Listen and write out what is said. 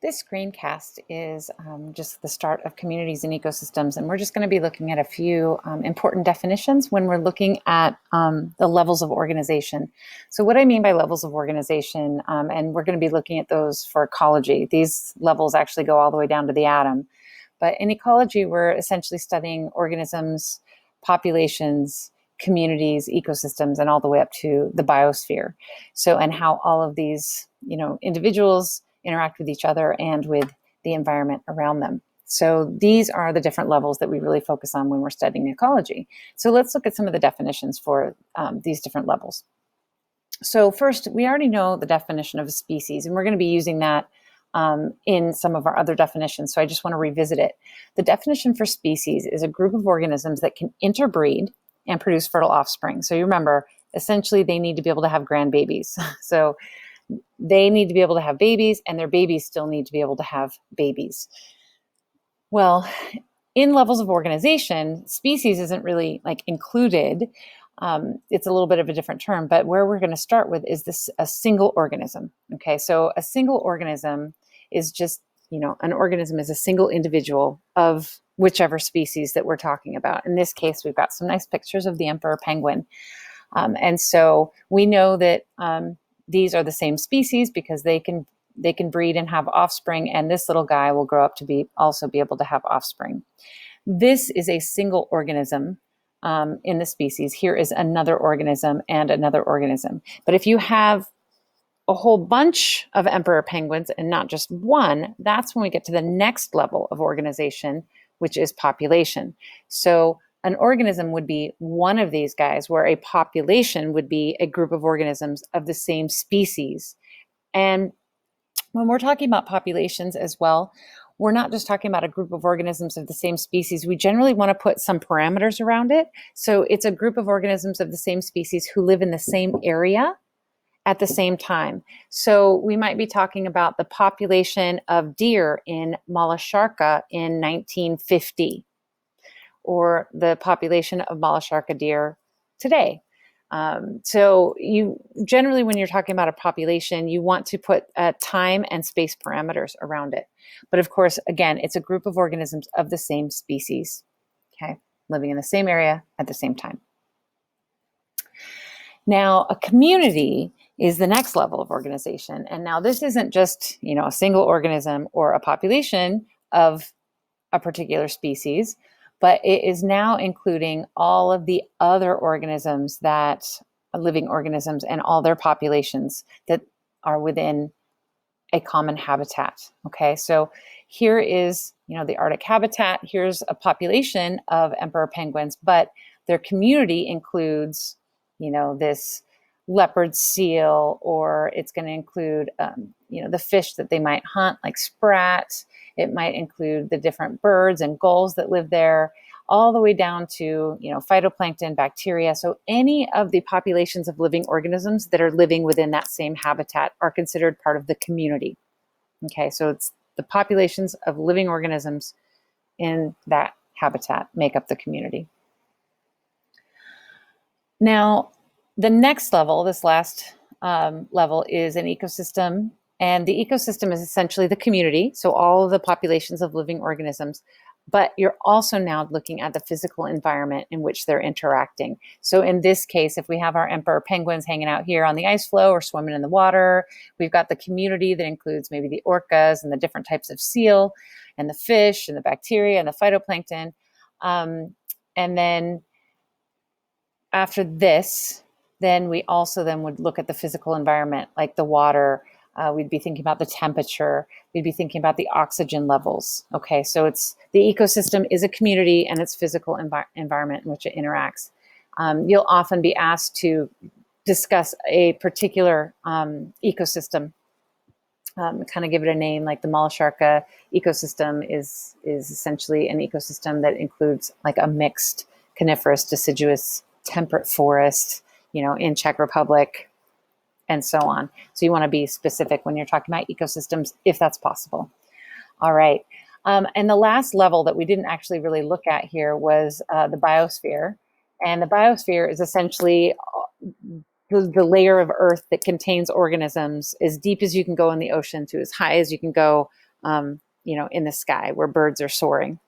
This screencast is just the start of communities and ecosystems, and we're just going to be looking at a few important definitions when we're looking at the levels of organization. So what I mean by levels of organization, and we're going to be looking at those for ecology. These levels actually go all the way down to the atom. But in ecology, we're essentially studying organisms, populations, communities, ecosystems, and all the way up to the biosphere. So, and how all of these, individuals interact with each other and with the environment around them. So these are the different levels that we really focus on when we're studying ecology. So let's look at some of the definitions for these different levels. So first, we already know the definition of a species, and we're going to be using that in some of our other definitions. So I just want to revisit it. The definition for species is a group of organisms that can interbreed and produce fertile offspring. So you remember, essentially, they need to be able to have grandbabies. So they need to be able to have babies, and their babies still need to be able to have babies. Well, in levels of organization, species isn't really included. It's a little bit of a different term, but where we're going to start with is a single organism. Okay, so a single organism is just, an organism is a single individual of whichever species that we're talking about. In this case, we've got some nice pictures of the emperor penguin. And so we know that these are the same species because they can breed and have offspring, and this little guy will grow up to also be able to have offspring. This is a single organism in the species. Here is another organism and another organism. But if you have a whole bunch of emperor penguins and not just one, that's when we get to the next level of organization, which is population. So an organism would be one of these guys, where a population would be a group of organisms of the same species. And when we're talking about populations as well, we're not just talking about a group of organisms of the same species. We generally want to put some parameters around it. So it's a group of organisms of the same species who live in the same area at the same time. So we might be talking about the population of deer in Malasharka in 1950. Or the population of Malasharka deer today. So you generally, when you're talking about a population, you want to put time and space parameters around it. But of course, again, it's a group of organisms of the same species, okay, living in the same area at the same time. Now, a community is the next level of organization. And now this isn't just, a single organism or a population of a particular species, but it is now including all of the other organisms that are living organisms and all their populations that are within a common habitat. Okay, so here is, the Arctic habitat. Here's a population of emperor penguins, but their community includes, this leopard seal, or it's going to include, the fish that they might hunt, like sprat. It might include the different birds and gulls that live there, all the way down to, phytoplankton, bacteria. So any of the populations of living organisms that are living within that same habitat are considered part of the community. Okay, so it's the populations of living organisms in that habitat make up the community. Now, the next level, this last level, is an ecosystem. And the ecosystem is essentially the community, so all of the populations of living organisms. But you're also now looking at the physical environment in which they're interacting. So in this case, if we have our emperor penguins hanging out here on the ice floe or swimming in the water, we've got the community that includes maybe the orcas and the different types of seal and the fish and the bacteria and the phytoplankton. And then after this, then we also then would look at the physical environment, like the water. We'd be thinking about the temperature. We'd be thinking about the oxygen levels. Okay, so it's the ecosystem is a community and its physical environment in which it interacts. You'll often be asked to discuss a particular ecosystem, kind of give it a name, like the Malasharka ecosystem is essentially an ecosystem that includes like a mixed coniferous, deciduous, temperate forest, in Czech Republic, and so on. So you want to be specific when you're talking about ecosystems, if that's possible. All right. And the last level that we didn't actually really look at here was the biosphere. And the biosphere is essentially the layer of Earth that contains organisms as deep as you can go in the ocean to as high as you can go in the sky where birds are soaring.